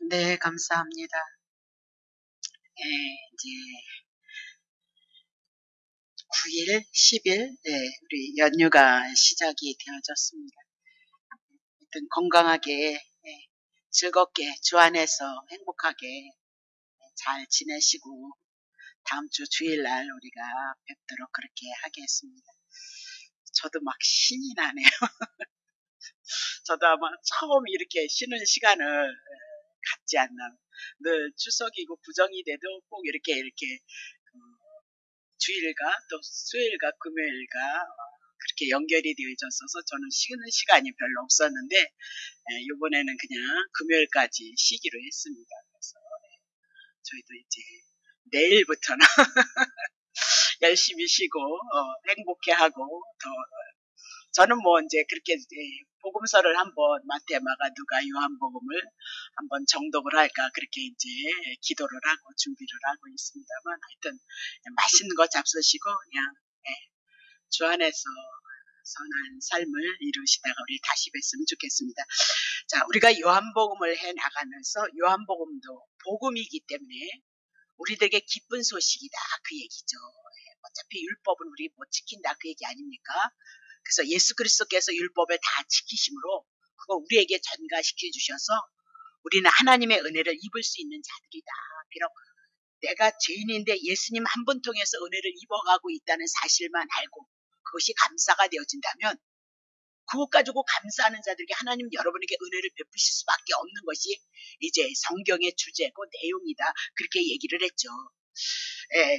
네, 감사합니다. 예, 이제 9일, 10일, 네, 우리 연휴가 시작이 되어졌습니다. 하여튼 건강하게, 즐겁게, 주 안에서 행복하게 잘 지내시고, 다음 주 주일날 우리가 뵙도록 그렇게 하겠습니다. 저도 막 신이 나네요. 저도 아마 처음 이렇게 쉬는 시간을 갖지 않나. 늘 추석이고 부정이 돼도 꼭 이렇게 주일과 또 수요일과 금요일과 그렇게 연결이 되어 있어서 저는 쉬는 시간이 별로 없었는데 이번에는 그냥 금요일까지 쉬기로 했습니다. 그래서 저희도 이제 내일부터는 열심히 쉬고 행복해하고 더 저는 뭐 이제 그렇게 복음서를 한번 마태, 마가, 누가, 요한복음을 한번 정독을 할까 그렇게 이제 기도를 하고 준비를 하고 있습니다만 하여튼 맛있는 거 잡수시고 그냥 주 안에서 선한 삶을 이루시다가 우리 다시 뵀으면 좋겠습니다. 자, 우리가 요한복음을 해 나가면서 요한복음도 복음이기 때문에 우리들에게 기쁜 소식이다 그 얘기죠. 어차피 율법은 우리 못 지킨다 그 얘기 아닙니까? 그래서 예수 그리스도께서 율법을 다 지키심으로 그거 우리에게 전가시켜 주셔서 우리는 하나님의 은혜를 입을 수 있는 자들이다. 비록 내가 죄인인데 예수님 한 분 통해서 은혜를 입어가고 있다는 사실만 알고 그것이 감사가 되어진다면 그것 가지고 감사하는 자들에게 하나님 여러분에게 은혜를 베푸실 수밖에 없는 것이 이제 성경의 주제고 내용이다. 그렇게 얘기를 했죠.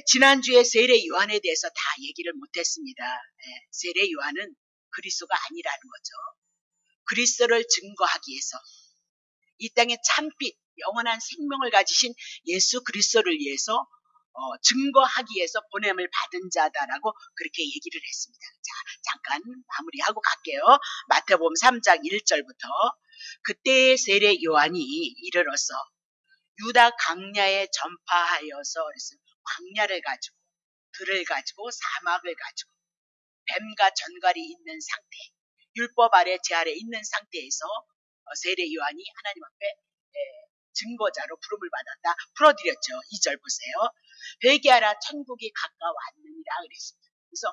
지난주에 세례 요한에 대해서 다 얘기를 못했습니다. 세례 요한은 그리스도가 아니라는 거죠. 그리스도를 증거하기 위해서 이 땅에 참빛 영원한 생명을 가지신 예수 그리스도를 위해서 증거하기 위해서 보냄을 받은 자다라고 그렇게 얘기를 했습니다. 자, 잠깐 마무리하고 갈게요. 마태복음 3장 1절부터 그때의 세례 요한이 이르러서 유다 강야에 전파하여서 그래서 광야를 가지고 들을 가지고 사막을 가지고 뱀과 전갈이 있는 상태 율법 아래 제 아래 있는 상태에서 세례 요한이 하나님 앞에 증거자로 부름을 받았다 풀어드렸죠. 2절 보세요. 회개하라 천국이 가까웠느니라 그랬습니다. 그래서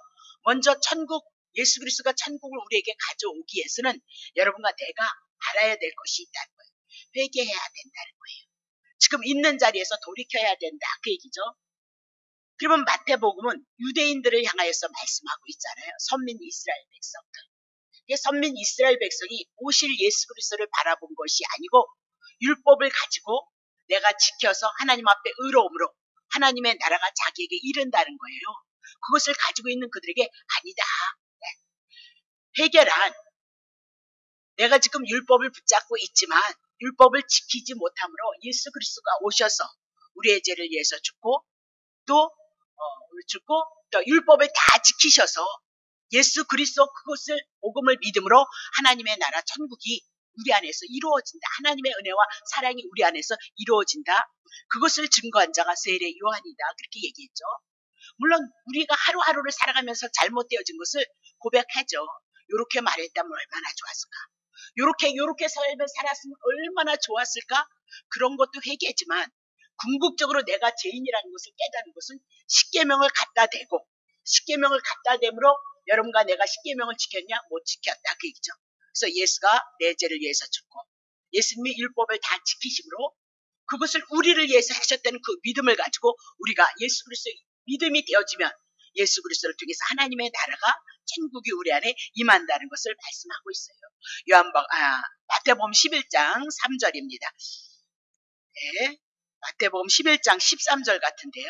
먼저 천국 예수 그리스도가 천국을 우리에게 가져오기 위해서는 여러분과 내가 알아야 될 것이 있다는 거예요. 회개해야 된다는 거예요. 지금 있는 자리에서 돌이켜야 된다 그 얘기죠. 그러면 마태복음은 유대인들을 향하여서 말씀하고 있잖아요. 선민 이스라엘 백성들. 선민 이스라엘 백성이 오실 예수 그리스도를 바라본 것이 아니고 율법을 가지고 내가 지켜서 하나님 앞에 의로움으로 하나님의 나라가 자기에게 이른다는 거예요. 그것을 가지고 있는 그들에게 아니다. 회개란 내가 지금 율법을 붙잡고 있지만 율법을 지키지 못함으로 예수 그리스도가 오셔서 우리의 죄를 위해서 죽고 또 율법을 다 지키셔서 예수 그리스도 그것을 복음을 믿음으로 하나님의 나라 천국이 우리 안에서 이루어진다. 하나님의 은혜와 사랑이 우리 안에서 이루어진다. 그것을 증거한 자가 세례 요한이다. 그렇게 얘기했죠. 물론 우리가 하루하루를 살아가면서 잘못되어진 것을 고백하죠. 이렇게 말했다면 얼마나 좋았을까. 요렇게 삶을 살았으면 얼마나 좋았을까. 그런 것도 회개지만 궁극적으로 내가 죄인이라는 것을 깨닫는 것은 십계명을 갖다 대고 십계명을 갖다 댐으로 여러분과 내가 십계명을 지켰냐? 못 지켰다 그 얘기죠. 그래서 예수가 내 죄를 위해서 죽고 예수님이 율법을 다 지키심으로 그것을 우리를 위해서 하셨다는 그 믿음을 가지고 우리가 예수 그리스도의 믿음이 되어지면 예수 그리스도를 통해서 하나님의 나라가 천국이 우리 안에 임한다는 것을 말씀하고 있어요. 마태복음 11장 3절입니다. 네, 마태복음 11장 13절 같은데요.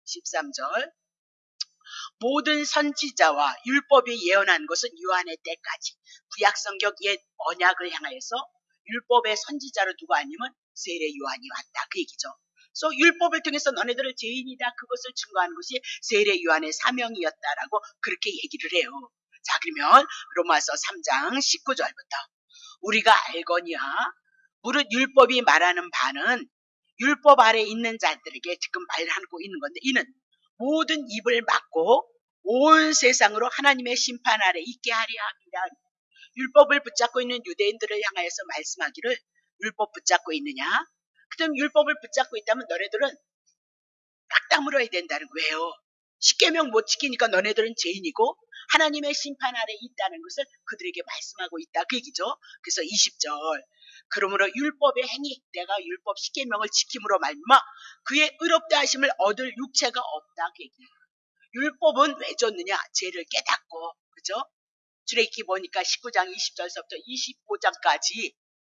13절 모든 선지자와 율법이 예언한 것은 요한의 때까지 구약성경 옛 언약을 향하여서 율법의 선지자로 누가 아니면 세례 요한이 왔다 그 얘기죠. 그래서 율법을 통해서 너네들을 죄인이다 그것을 증거하는 것이 세례 요한의 사명이었다라고 그렇게 얘기를 해요. 자 그러면 로마서 3장 19절부터 우리가 알거니와 무릇 율법이 말하는 바는 율법 아래 있는 자들에게 지금 말하고 있는 건데 이는 모든 입을 막고 온 세상으로 하나님의 심판 아래 있게 하려 합니다. 율법을 붙잡고 있는 유대인들을 향하여서 말씀하기를 율법 붙잡고 있느냐? 그럼 율법을 붙잡고 있다면 너네들은 딱 물어야 된다는 거예요. 십계명 못 지키니까 너네들은 죄인이고 하나님의 심판 아래 있다는 것을 그들에게 말씀하고 있다. 그 얘기죠. 그래서 20절. 그러므로 율법의 행위, 내가 율법 십계명을 지킴으로 말미암아 그의 의롭다 하심을 얻을 육체가 없다. 그 얘기예요. 율법은 왜 줬느냐? 죄를 깨닫고, 그죠? 출애굽기 보니까 19장 20절서부터 25장까지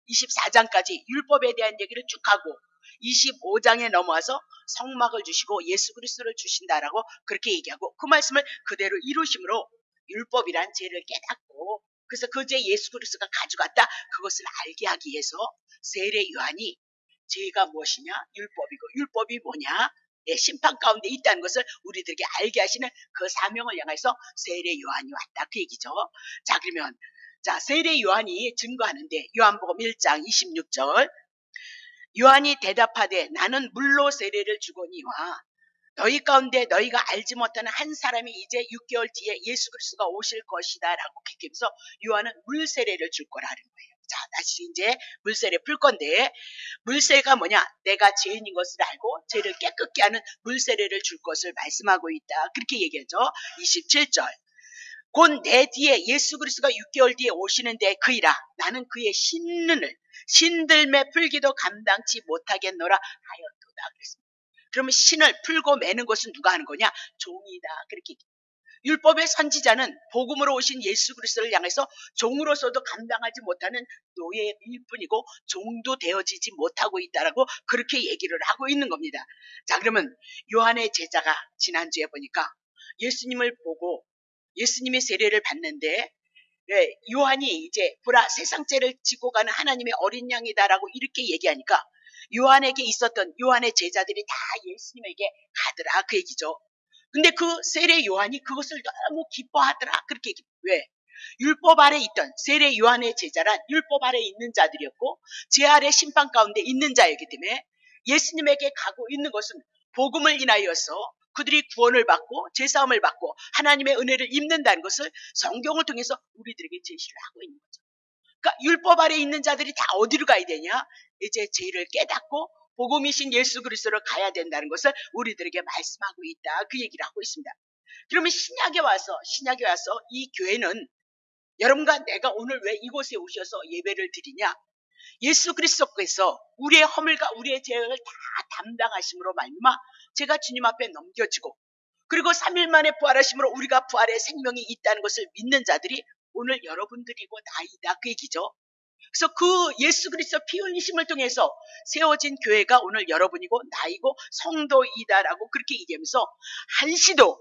24장까지 율법에 대한 얘기를 쭉 하고 25장에 넘어와서 성막을 주시고 예수 그리스도를 주신다라고 그렇게 얘기하고 그 말씀을 그대로 이루심으로 율법이란 죄를 깨닫고 그래서 그 죄 예수 그리스도가 가져갔다. 그것을 알게 하기 위해서 세례 요한이 죄가 무엇이냐? 율법이고 율법이 뭐냐? 예, 심판 가운데 있다는 것을 우리들에게 알게 하시는 그 사명을 향해서 세례 요한이 왔다. 그 얘기죠. 자, 그러면 자, 세례 요한이 증거하는데 요한복음 1장 26절 요한이 대답하되 나는 물로 세례를 주거니와 너희 가운데 너희가 알지 못하는 한 사람이 이제 6개월 뒤에 예수 그리스도가 오실 것이다 라고 얘기하면서 요한은 물 세례를 줄 거라는 거예요. 자, 다시 이제 물 세례 풀 건데 물 세례가 뭐냐? 내가 죄인인 것을 알고 죄를 깨끗게 하는 물 세례를 줄 것을 말씀하고 있다. 그렇게 얘기하죠. 27절 곧 내 뒤에 예수 그리스도가 6개월 뒤에 오시는데 그이라 나는 그의 신들매 풀기도 감당치 못하겠노라 하였도다. 그랬습니다. 그러면 신을 풀고 매는 것은 누가 하는 거냐? 종이다. 그렇게 율법의 선지자는 복음으로 오신 예수 그리스도를 향해서 종으로서도 감당하지 못하는 노예일 뿐이고 종도 되어지지 못하고 있다라고 그렇게 얘기를 하고 있는 겁니다. 자, 그러면 요한의 제자가 지난주에 보니까 예수님을 보고 예수님의 세례를 받는데 네, 요한이 이제 보라 세상 죄를 지고 가는 하나님의 어린 양이다라고 이렇게 얘기하니까 요한에게 있었던 요한의 제자들이 다 예수님에게 가더라 그 얘기죠. 근데 그 세례 요한이 그것을 너무 기뻐하더라 그렇게 얘기. 왜? 율법 아래 있던 세례 요한의 제자란 율법 아래 있는 자들이었고 죄 아래 심판 가운데 있는 자이기 때문에 예수님에게 가고 있는 것은 복음을 인하여서 그들이 구원을 받고 죄사함을 받고 하나님의 은혜를 입는다는 것을 성경을 통해서 우리들에게 제시를 하고 있는 거죠. 그러니까 율법 아래 있는 자들이 다 어디로 가야 되냐? 이제 죄를 깨닫고 복음이신 예수 그리스도로 가야 된다는 것을 우리들에게 말씀하고 있다. 그 얘기를 하고 있습니다. 그러면 신약에 와서 이 교회는 여러분과 내가 오늘 왜 이곳에 오셔서 예배를 드리냐? 예수 그리스도께서 우리의 허물과 우리의 죄를 다 담당하심으로 말미암아 제가 주님 앞에 넘겨지고 그리고 3일 만에 부활하심으로 우리가 부활의 생명이 있다는 것을 믿는 자들이 오늘 여러분들이고 나이다 그 얘기죠. 그래서 그 예수 그리스도 피 흘리심을 통해서 세워진 교회가 오늘 여러분이고 나이고 성도이다라고 그렇게 얘기하면서 한시도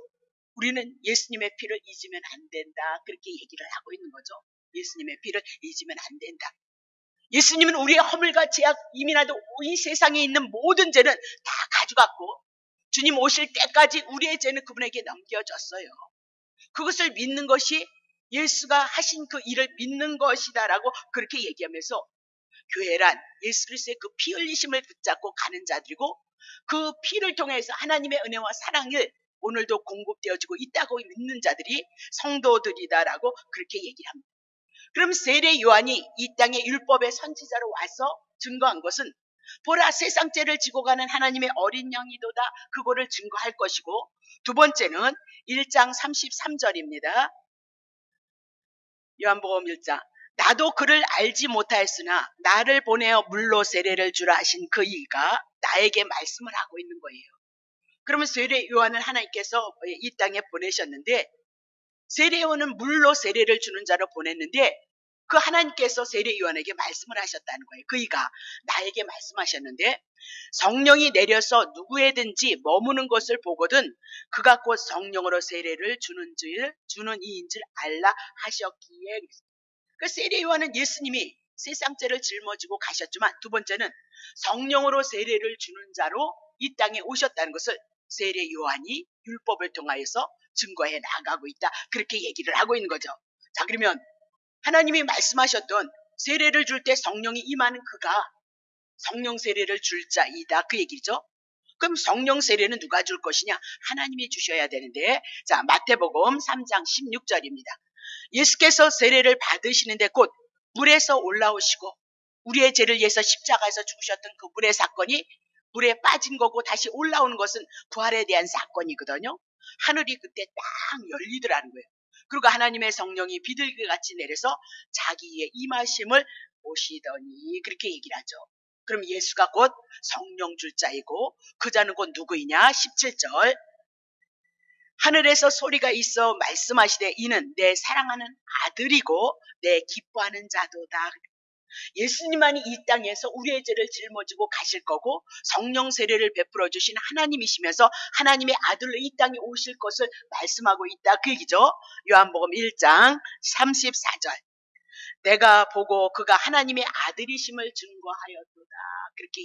우리는 예수님의 피를 잊으면 안 된다 그렇게 얘기를 하고 있는 거죠. 예수님의 피를 잊으면 안 된다. 예수님은 우리의 허물과 죄악 이민하도 이 세상에 있는 모든 죄는 다 가져갔고 주님 오실 때까지 우리의 죄는 그분에게 넘겨졌어요. 그것을 믿는 것이 예수가 하신 그 일을 믿는 것이다라고 그렇게 얘기하면서 교회란 예수 그리스도의 그 피 흘리심을 붙잡고 가는 자들이고 그 피를 통해서 하나님의 은혜와 사랑을 오늘도 공급되어지고 있다고 믿는 자들이 성도들이다라고 그렇게 얘기를 합니다. 그럼 세례 요한이 이 땅에 율법의 선지자로 와서 증거한 것은 보라 세상 죄를 지고 가는 하나님의 어린 양이도다 그거를 증거할 것이고 두 번째는 1장 33절입니다. 요한복음 1장 나도 그를 알지 못하였으나 나를 보내어 물로 세례를 주라 하신 그 이가 나에게 말씀을 하고 있는 거예요. 그러면 세례 요한을 하나님께서 이 땅에 보내셨는데 세례 요한은 물로 세례를 주는 자로 보냈는데 그 하나님께서 세례 요한에게 말씀을 하셨다는 거예요. 그이가 나에게 말씀하셨는데 성령이 내려서 누구에든지 머무는 것을 보거든 그가 곧 성령으로 세례를 주는 이인 줄 알라 하셨기에 그 세례 요한은 예수님이 세상 죄를 짊어지고 가셨지만 두 번째는 성령으로 세례를 주는 자로 이 땅에 오셨다는 것을 세례 요한이 율법을 통하여서 증거해 나가고 있다. 그렇게 얘기를 하고 있는 거죠. 자, 그러면 하나님이 말씀하셨던 세례를 줄 때 성령이 임하는 그가 성령 세례를 줄 자이다. 그 얘기죠. 그럼 성령 세례는 누가 줄 것이냐? 하나님이 주셔야 되는데 자 마태복음 3장 16절입니다. 예수께서 세례를 받으시는데 곧 물에서 올라오시고 우리의 죄를 위해서 십자가에서 죽으셨던 그분의 사건이 물에 빠진 거고 다시 올라오는 것은 부활에 대한 사건이거든요. 하늘이 그때 딱 열리더라는 거예요. 그리고 하나님의 성령이 비둘기같이 내려서 자기의 임하심을 오시더니 그렇게 얘기를 하죠. 그럼 예수가 곧 성령 줄 자이고 그 자는 곧 누구이냐? 17절 하늘에서 소리가 있어 말씀하시되 이는 내 사랑하는 아들이고 내 기뻐하는 자도다. 예수님만이 이 땅에서 우리의 죄를 짊어지고 가실 거고 성령 세례를 베풀어 주신 하나님이시면서 하나님의 아들로 이 땅에 오실 것을 말씀하고 있다. 그 얘기죠. 요한복음 1장 34절 내가 보고 그가 하나님의 아들이심을 증거하였도다. 그렇게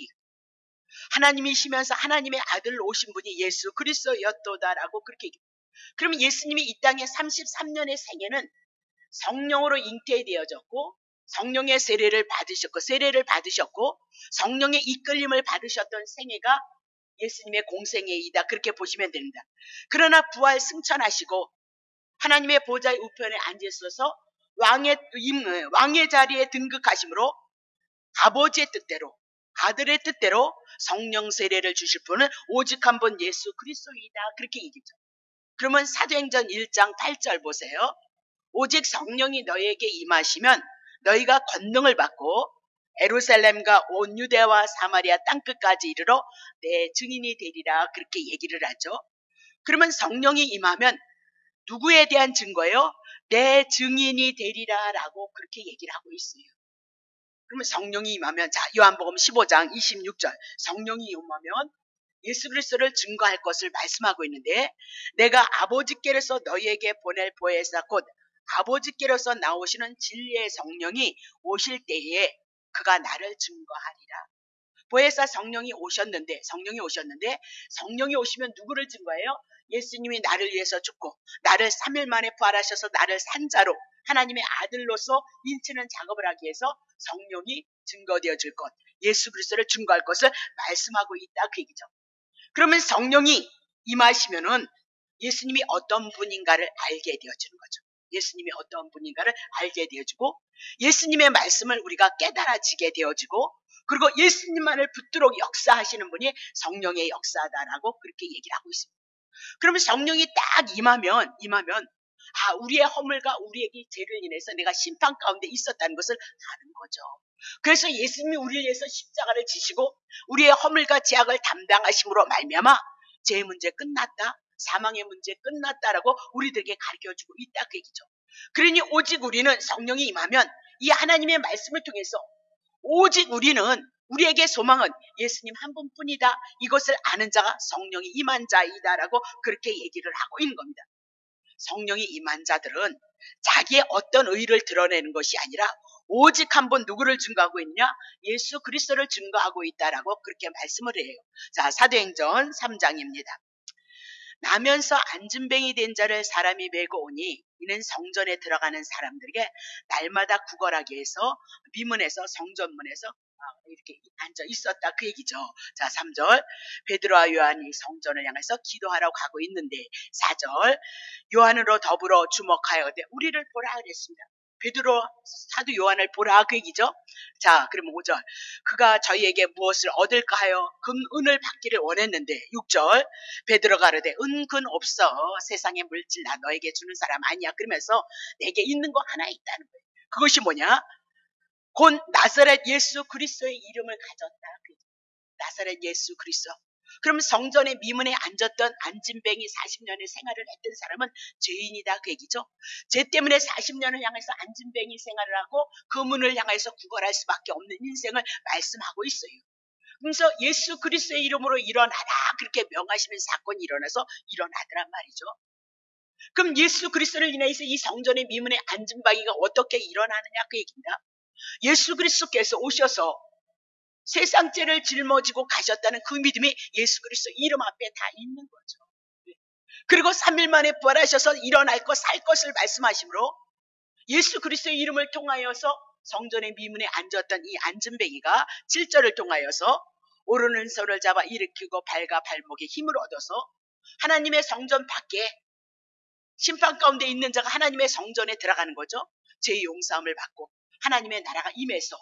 하나님이시면서 하나님의 아들로 오신 분이 예수 그리스도였도다라고 그렇게 얘기합니다. 그러면 예수님이 이 땅에 33년의 생애는 성령으로 잉태되어졌고 성령의 세례를 받으셨고 성령의 이끌림을 받으셨던 생애가 예수님의 공생애이다. 그렇게 보시면 됩니다. 그러나 부활 승천하시고 하나님의 보좌의 우편에 앉으셔서 왕의 자리에 등극하심으로 아버지의 뜻대로 아들의 뜻대로 성령 세례를 주실 분은 오직 한 분 예수 그리스도이다. 그렇게 얘기죠. 그러면 사도행전 1장 8절 보세요. 오직 성령이 너희에게 임하시면 너희가 권능을 받고 예루살렘과 온 유대와 사마리아 땅끝까지 이르러 내 증인이 되리라. 그렇게 얘기를 하죠. 그러면 성령이 임하면 누구에 대한 증거예요? 내 증인이 되리라 라고 그렇게 얘기를 하고 있어요. 그러면 성령이 임하면 자 요한복음 15장 26절 성령이 임하면 예수 그리스도를 증거할 것을 말씀하고 있는데 내가 아버지께로서 너희에게 보낼 보혜사 곧 아버지께로서 나오시는 진리의 성령이 오실 때에 그가 나를 증거하리라. 보혜사 성령이 오셨는데 성령이 오시면 누구를 증거해요? 예수님이 나를 위해서 죽고 나를 3일 만에 부활하셔서 나를 산자로 하나님의 아들로서 인치는 작업을 하기 위해서 성령이 증거되어 줄 것, 예수 그리스도를 증거할 것을 말씀하고 있다. 그 얘기죠. 그러면 성령이 임하시면은 예수님이 어떤 분인가를 알게 되어지는 거죠. 예수님이 어떤 분인가를 알게 되어지고 예수님의 말씀을 우리가 깨달아지게 되어지고 그리고 예수님만을 붙들고 역사하시는 분이 성령의 역사다라고 그렇게 얘기를 하고 있습니다. 그러면 성령이 딱 임하면 우리의 허물과 우리에게 죄를 인해서 내가 심판 가운데 있었다는 것을 아는 거죠. 그래서 예수님이 우리를 위해서 십자가를 지시고 우리의 허물과 죄악을 담당하심으로 말미암아 죄의 문제 끝났다. 사망의 문제 끝났다라고 우리들에게 가르쳐주고 있다. 그 얘기죠. 그러니 오직 우리는 성령이 임하면 이 하나님의 말씀을 통해서 오직 우리에게 소망은 예수님 한 분뿐이다. 이것을 아는 자가 성령이 임한 자이다라고 그렇게 얘기를 하고 있는 겁니다. 성령이 임한 자들은 자기의 어떤 의를 드러내는 것이 아니라 오직 한 분 누구를 증거하고 있느냐? 예수 그리스도를 증거하고 있다라고 그렇게 말씀을 해요. 자, 사도행전 3장입니다. 나면서 안진뱅이 된 자를 사람이 메고 오니 이는 성전에 들어가는 사람들에게 날마다 구걸하기 위해서 미문에서 성전문에서 이렇게 앉아 있었다. 그 얘기죠. 자, 3절 베드로와 요한이 성전을 향해서 기도하러 가고 있는데 4절 요한으로 더불어 주목하여되 우리를 보라 그랬습니다. 베드로 사도 요한을 보라 그 얘기죠. 자, 그러면 5절 그가 저희에게 무엇을 얻을까 하여 은을 받기를 원했는데 6절 베드로가 가로되 은 없어 세상의 물질 나 너에게 주는 사람 아니야. 그러면서 내게 있는 거 하나 있다는 거예요. 그것이 뭐냐? 곧 나사렛 예수 그리스도의 이름을 가졌다. 나사렛 예수 그리스도. 그럼 성전의 미문에 앉았던 안진뱅이 40년의 생활을 했던 사람은 죄인이다. 그 얘기죠. 죄 때문에 40년을 향해서 안진뱅이 생활을 하고 그 문을 향해서 구걸할 수밖에 없는 인생을 말씀하고 있어요. 그래서 예수 그리스도의 이름으로 일어나라 그렇게 명하시는 사건이 일어나서 일어나더란 말이죠. 그럼 예수 그리스도를 인해서 이 성전의 미문에 안진뱅이가 어떻게 일어나느냐 그 얘기입니다. 예수 그리스도께서 오셔서 세상 죄를 짊어지고 가셨다는 그 믿음이 예수 그리스도 이름 앞에 다 있는 거죠. 그리고 3일 만에 부활하셔서 일어날 것, 살 것을 말씀하시므로 예수 그리스도의 이름을 통하여서 성전의 미문에 앉았던 이 안진뱅이가 7절을 통하여서 오르는 손을 잡아 일으키고 발과 발목에 힘을 얻어서 하나님의 성전 밖에 심판 가운데 있는 자가 하나님의 성전에 들어가는 거죠. 죄의 용서함을 받고 하나님의 나라가 임해서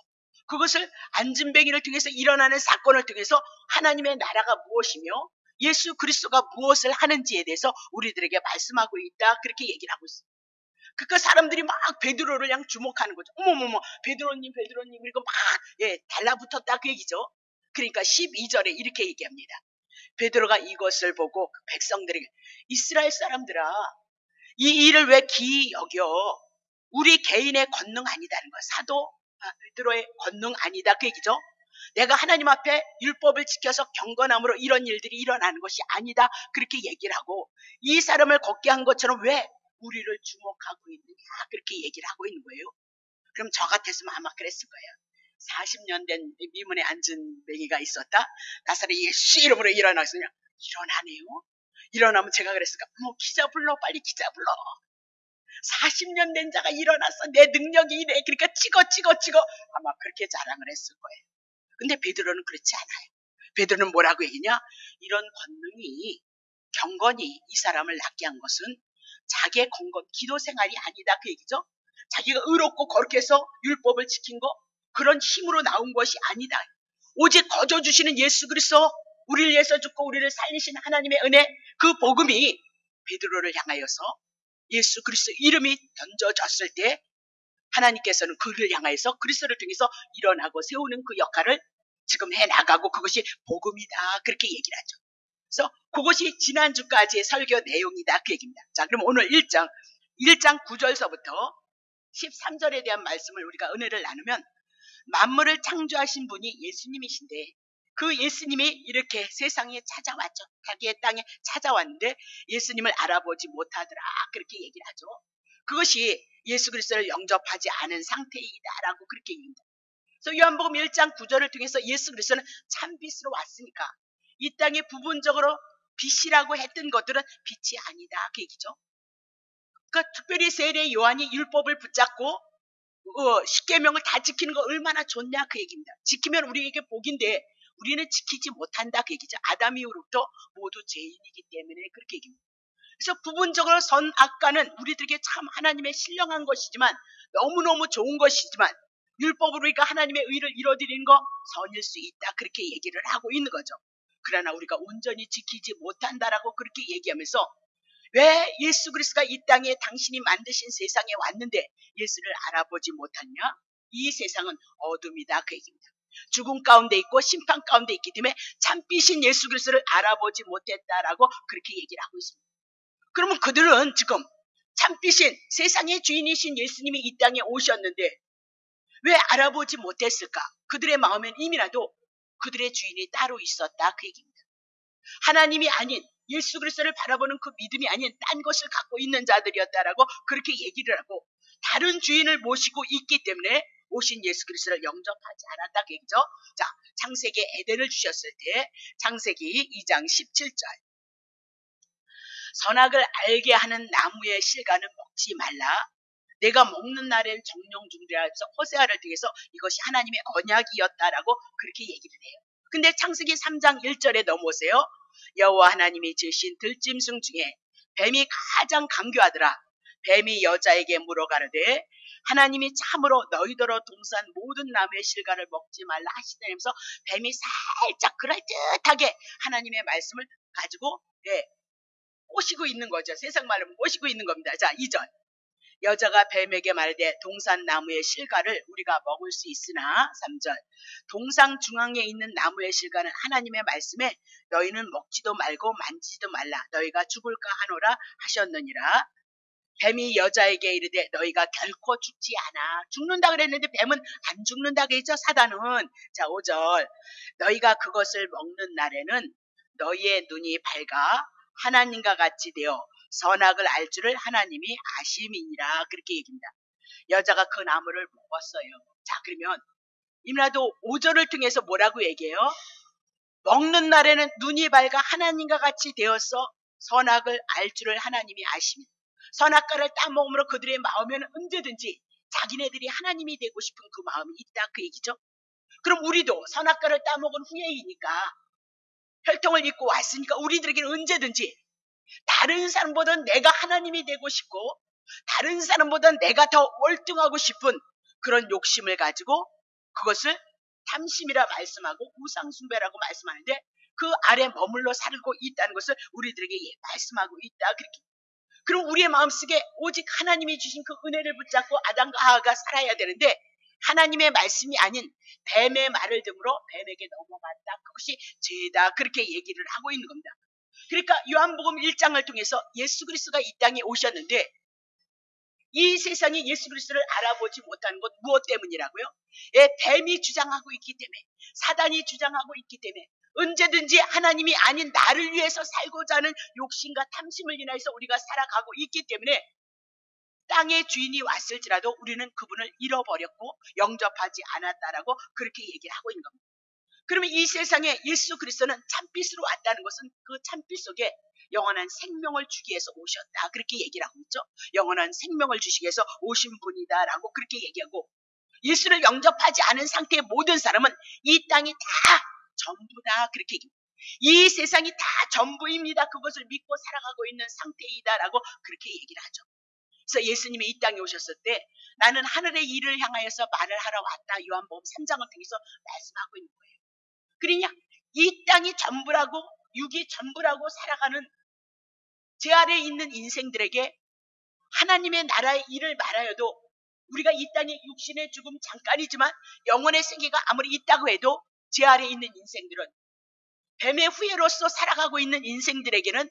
그것을 안진뱅이를 통해서 일어나는 사건을 통해서 하나님의 나라가 무엇이며 예수 그리스도가 무엇을 하는지에 대해서 우리들에게 말씀하고 있다. 그렇게 얘기를 하고 있습니다. 그러니까 사람들이 막 베드로를 그냥 주목하는 거죠. 어머머머, 베드로님, 이거 막, 달라붙었다. 그 얘기죠. 그러니까 12절에 이렇게 얘기합니다. 베드로가 이것을 보고 백성들에게, 이스라엘 사람들아, 이 일을 왜 기이 여겨? 우리 개인의 권능 아니다는 거야. 사도 베드로의 권능 아니다. 그 얘기죠. 내가 하나님 앞에 율법을 지켜서 경건함으로 이런 일들이 일어나는 것이 아니다. 그렇게 얘기를 하고, 이 사람을 걷게 한 것처럼 왜 우리를 주목하고 있느냐. 그렇게 얘기를 하고 있는 거예요. 그럼 저 같았으면 아마 그랬을 거예요. 40년 된 미문에 앉은 맹이가 있었다. 나사렛 예수 이름으로 일어나서 그냥 일어나네요. 일어나면 제가 그랬을까? 기자 불러, 빨리 기자 불러. 40년 된 자가 일어났어. 내 능력이 이래. 그러니까 찍어. 아마 그렇게 자랑을 했을 거예요. 근데 베드로는 그렇지 않아요. 베드로는 뭐라고 얘기냐? 이런 권능이, 경건이 이 사람을 낫게 한 것은 자기의 기도 생활이 아니다. 그 얘기죠. 자기가 의롭고 거룩해 해서 율법을 지킨 거, 그런 힘으로 나온 것이 아니다. 오직 거저주시는 예수 그리스도, 우리를 위해서 죽고 우리를 살리신 하나님의 은혜, 그 복음이 베드로를 향하여서 예수 그리스도 이름이 던져졌을 때 하나님께서는 그를 향하여서 그리스도를 통해서 일어나고 세우는 그 역할을 지금 해나가고, 그것이 복음이다. 그렇게 얘기를 하죠. 그래서 그것이 지난주까지의 설교 내용이다. 그 얘기입니다. 자, 그럼 오늘 1장 9절서부터 13절에 대한 말씀을 우리가 은혜를 나누면, 만물을 창조하신 분이 예수님이신데 그 예수님이 이렇게 세상에 찾아왔죠. 자기의 땅에 찾아왔는데 예수님을 알아보지 못하더라. 그렇게 얘기를 하죠. 그것이 예수 그리스도를 영접하지 않은 상태이다라고 그렇게 얘기합니다. 그래서 요한복음 1장 9절을 통해서 예수 그리스도는 참빛으로 왔으니까 이 땅에 부분적으로 빛이라고 했던 것들은 빛이 아니다. 그 얘기죠. 그러니까 특별히 세례 요한이 율법을 붙잡고 10계명을 다 지키는 거 얼마나 좋냐 그 얘기입니다. 지키면 우리에게 복인데 우리는 지키지 못한다 그 얘기죠. 아담 이후로부터 모두 죄인이기 때문에 그렇게 얘기합니다. 그래서 부분적으로 선악과는 우리들에게 참 하나님의 신령한 것이지만, 너무너무 좋은 것이지만, 율법으로 우리가 하나님의 의를 이뤄드리는 거 선일 수 있다. 그렇게 얘기를 하고 있는 거죠. 그러나 우리가 온전히 지키지 못한다라고 그렇게 얘기하면서, 왜 예수 그리스도가 이 땅에 당신이 만드신 세상에 왔는데 예수를 알아보지 못하냐? 이 세상은 어둠이다. 그 얘기입니다. 죽음 가운데 있고 심판 가운데 있기 때문에 참빛인 예수 그리스도를 알아보지 못했다라고 그렇게 얘기를 하고 있습니다. 그러면 그들은 지금 참빛인 세상의 주인이신 예수님이 이 땅에 오셨는데 왜 알아보지 못했을까? 그들의 마음엔 이미라도 그들의 주인이 따로 있었다. 그 얘기입니다. 하나님이 아닌 예수 그리스도를 바라보는 그 믿음이 아닌 딴 것을 갖고 있는 자들이었다라고 그렇게 얘기를 하고, 다른 주인을 모시고 있기 때문에 오신 예수 그리스도를 영접하지 않았다 그 얘기죠. 자, 창세기에 에덴을 주셨을 때 창세기 2장 17절, 선악을 알게 하는 나무의 실과는 먹지 말라. 내가 먹는 날엔 정령중대라 해서 호세아를 통해서 이것이 하나님의 언약이었다라고 그렇게 얘기를 해요. 근데 창세기 3장 1절에 넘어오세요. 여호와 하나님이 지으신 들짐승 중에 뱀이 가장 강교하더라. 뱀이 여자에게 물어가르되 하나님이 참으로 너희더러 동산 모든 나무의 실과를 먹지 말라 하시다면서 뱀이 살짝 그럴듯하게 하나님의 말씀을 가지고 꼬시고 있는 거죠. 세상 말로 꼬시고 있는 겁니다. 자, 2절. 여자가 뱀에게 말하되 동산 나무의 실과를 우리가 먹을 수 있으나, 3절. 동상 중앙에 있는 나무의 실과는 하나님의 말씀에 너희는 먹지도 말고 만지지도 말라. 너희가 죽을까 하노라 하셨느니라. 뱀이 여자에게 이르되 너희가 결코 죽지 않아. 죽는다 그랬는데 뱀은 안 죽는다 그랬죠. 사단은. 자, 5절. 너희가 그것을 먹는 날에는 너희의 눈이 밝아 하나님과 같이 되어 선악을 알 줄을 하나님이 아심이니라. 그렇게 얘기합니다. 여자가 그 나무를 먹었어요. 자, 그러면 이미라도 5절을 통해서 뭐라고 얘기해요? 먹는 날에는 눈이 밝아 하나님과 같이 되어서 선악을 알 줄을 하나님이 아십니다. 선악과를 따먹음으로 그들의 마음에는 언제든지 자기네들이 하나님이 되고 싶은 그 마음이 있다. 그 얘기죠. 그럼 우리도 선악과를 따먹은 후에이니까, 혈통을 입고 왔으니까 우리들에게는 언제든지 다른 사람보다 내가 하나님이 되고 싶고 다른 사람보다 내가 더 월등하고 싶은 그런 욕심을 가지고 그것을 탐심이라 말씀하고 우상숭배라고 말씀하는데 그 아래 머물러 살고 있다는 것을 우리들에게 말씀하고 있다. 그렇게. 그럼 우리의 마음속에 오직 하나님이 주신 그 은혜를 붙잡고 아담과 하와가 살아야 되는데 하나님의 말씀이 아닌 뱀의 말을 들으므로 뱀에게 넘어갔다. 그것이 죄다. 그렇게 얘기를 하고 있는 겁니다. 그러니까 요한복음 1장을 통해서 예수 그리스도가 이 땅에 오셨는데 이 세상이 예수 그리스도를 알아보지 못하는 것 무엇 때문이라고요? 뱀이 주장하고 있기 때문에, 사단이 주장하고 있기 때문에, 언제든지 하나님이 아닌 나를 위해서 살고자 하는 욕심과 탐심을 인하여서 우리가 살아가고 있기 때문에 땅의 주인이 왔을지라도 우리는 그분을 잃어버렸고 영접하지 않았다라고 그렇게 얘기를 하고 있는 겁니다. 그러면 이 세상에 예수 그리스도는 참빛으로 왔다는 것은 그 참빛 속에 영원한 생명을 주기 위해서 오셨다. 그렇게 얘기를 하고 있죠. 영원한 생명을 주시기 위해서 오신 분이다라고 그렇게 얘기하고, 예수를 영접하지 않은 상태의 모든 사람은 이 땅이 다 전부다. 그렇게 얘기합니다. 이 세상이 다 전부입니다. 그것을 믿고 살아가고 있는 상태이다라고 그렇게 얘기를 하죠. 그래서 예수님이 이 땅에 오셨을 때 나는 하늘의 일을 향하여서 말을 하러 왔다. 요한복음 3장을 통해서 말씀하고 있는 거예요. 그러냐? 이 땅이 전부라고, 육이 전부라고 살아가는 제 아래에 있는 인생들에게 하나님의 나라의 일을 말하여도 우리가 이 땅의 육신의 죽음 잠깐이지만 영혼의 생기가 아무리 있다고 해도 제 아래에 있는 인생들은 뱀의 후예로서 살아가고 있는 인생들에게는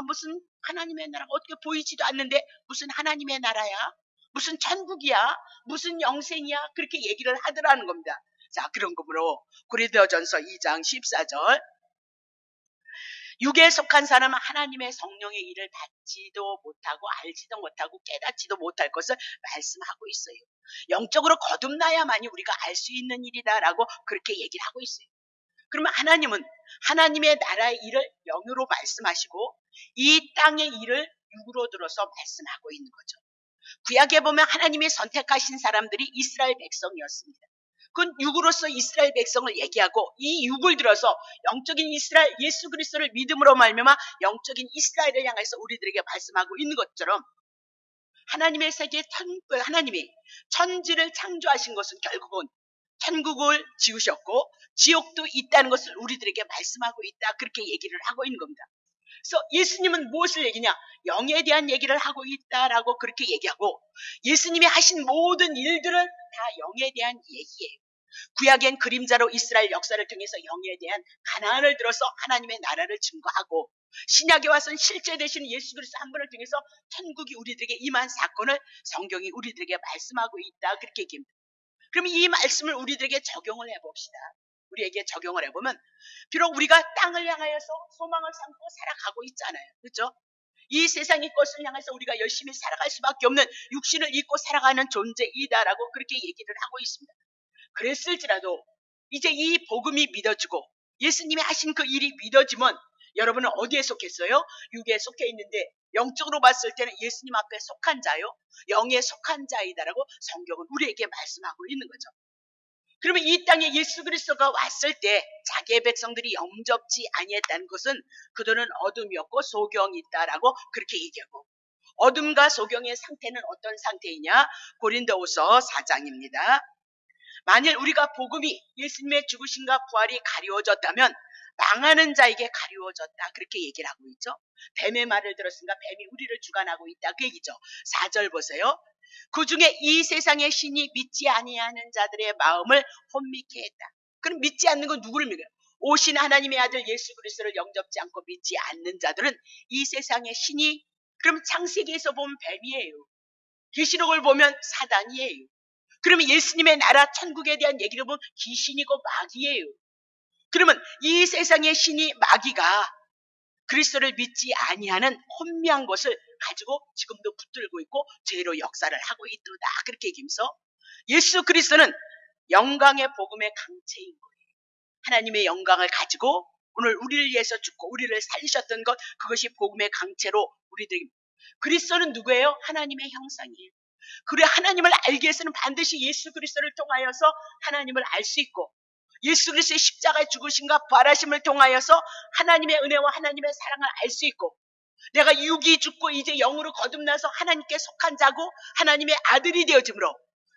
무슨 하나님의 나라가 어떻게 보이지도 않는데 무슨 하나님의 나라야? 무슨 천국이야? 무슨 영생이야? 그렇게 얘기를 하더라는 겁니다. 자, 그런 거므로 고린도전서 2장 14절, 육에 속한 사람은 하나님의 성령의 일을 받지도 못하고 알지도 못하고 깨닫지도 못할 것을 말씀하고 있어요. 영적으로 거듭나야만이 우리가 알 수 있는 일이다라고 그렇게 얘기를 하고 있어요. 그러면 하나님은 하나님의 나라의 일을 영으로 말씀하시고 이 땅의 일을 육으로 들어서 말씀하고 있는 거죠. 구약에 보면 하나님이 선택하신 사람들이 이스라엘 백성이었습니다. 그건 육으로서 이스라엘 백성을 얘기하고 이 육을 들어서 영적인 이스라엘 예수 그리스도를 믿음으로 말미암아 영적인 이스라엘을 향해서 우리들에게 말씀하고 있는 것처럼 하나님의 세계 하나님이 천지를 창조하신 것은 결국은 천국을 지으셨고 지옥도 있다는 것을 우리들에게 말씀하고 있다. 그렇게 얘기를 하고 있는 겁니다. 그래서 예수님은 무엇을 얘기냐? 영에 대한 얘기를 하고 있다라고 그렇게 얘기하고 예수님이 하신 모든 일들은 다 영에 대한 얘기예요. 구약엔 그림자로 이스라엘 역사를 통해서 영에 대한 가나안을 들어서 하나님의 나라를 증거하고 신약에 와서는 실제 되시는 예수 그리스도 한 분을 통해서 천국이 우리들에게 임한 사건을 성경이 우리들에게 말씀하고 있다. 그렇게 얘기합니다. 그럼 이 말씀을 우리들에게 적용을 해봅시다. 우리에게 적용을 해보면 비록 우리가 땅을 향하여서 소망을 삼고 살아가고 있잖아요. 그렇죠? 이 세상의 것을 향해서 우리가 열심히 살아갈 수밖에 없는 육신을 입고 살아가는 존재이다라고 그렇게 얘기를 하고 있습니다. 그랬을지라도 이제 이 복음이 믿어지고 예수님이 하신 그 일이 믿어지면 여러분은 어디에 속했어요? 육에 속해 있는데 영적으로 봤을 때는 예수님 앞에 속한 자요, 영에 속한 자이다라고 성경은 우리에게 말씀하고 있는 거죠. 그러면 이 땅에 예수 그리스도가 왔을 때 자기의 백성들이 영접지 아니했다는 것은 그들은 어둠이었고 소경이 있다라고 그렇게 얘기하고, 어둠과 소경의 상태는 어떤 상태이냐? 고린도후서 4장입니다. 만일 우리가 복음이 예수님의 죽으심과 부활이 가리워졌다면 망하는 자에게 가리워졌다. 그렇게 얘기를 하고 있죠. 뱀의 말을 들었으니까 뱀이 우리를 주관하고 있다. 그 얘기죠. 4절 보세요. 그 중에 이 세상의 신이 믿지 아니하는 자들의 마음을 혼미케 했다. 그럼 믿지 않는 건 누구를 믿어요? 오신 하나님의 아들 예수 그리스도를 영접지 않고 믿지 않는 자들은 이 세상의 신이, 그럼 창세기에서 보면 뱀이에요. 계시록을 보면 사단이에요. 그러면 예수님의 나라 천국에 대한 얘기를 보면 귀신이고 마귀예요. 그러면 이 세상의 신이 마귀가 그리스도를 믿지 아니하는 혼미한 것을 가지고 지금도 붙들고 있고 죄로 역사를 하고 있도다. 그렇게 얘기하면서 예수 그리스도는 영광의 복음의 강체인 거예요. 하나님의 영광을 가지고 오늘 우리를 위해서 죽고 우리를 살리셨던 것, 그것이 복음의 강체로 우리들이. 그리스도는 누구예요? 하나님의 형상이에요. 그래, 하나님을 알기 위해서는 반드시 예수 그리스도를 통하여서 하나님을 알 수 있고 예수 그리스도의 십자가의 죽으심과 부활하심을 통하여서 하나님의 은혜와 하나님의 사랑을 알 수 있고, 내가 육이 죽고 이제 영으로 거듭나서 하나님께 속한 자고 하나님의 아들이 되어짐으로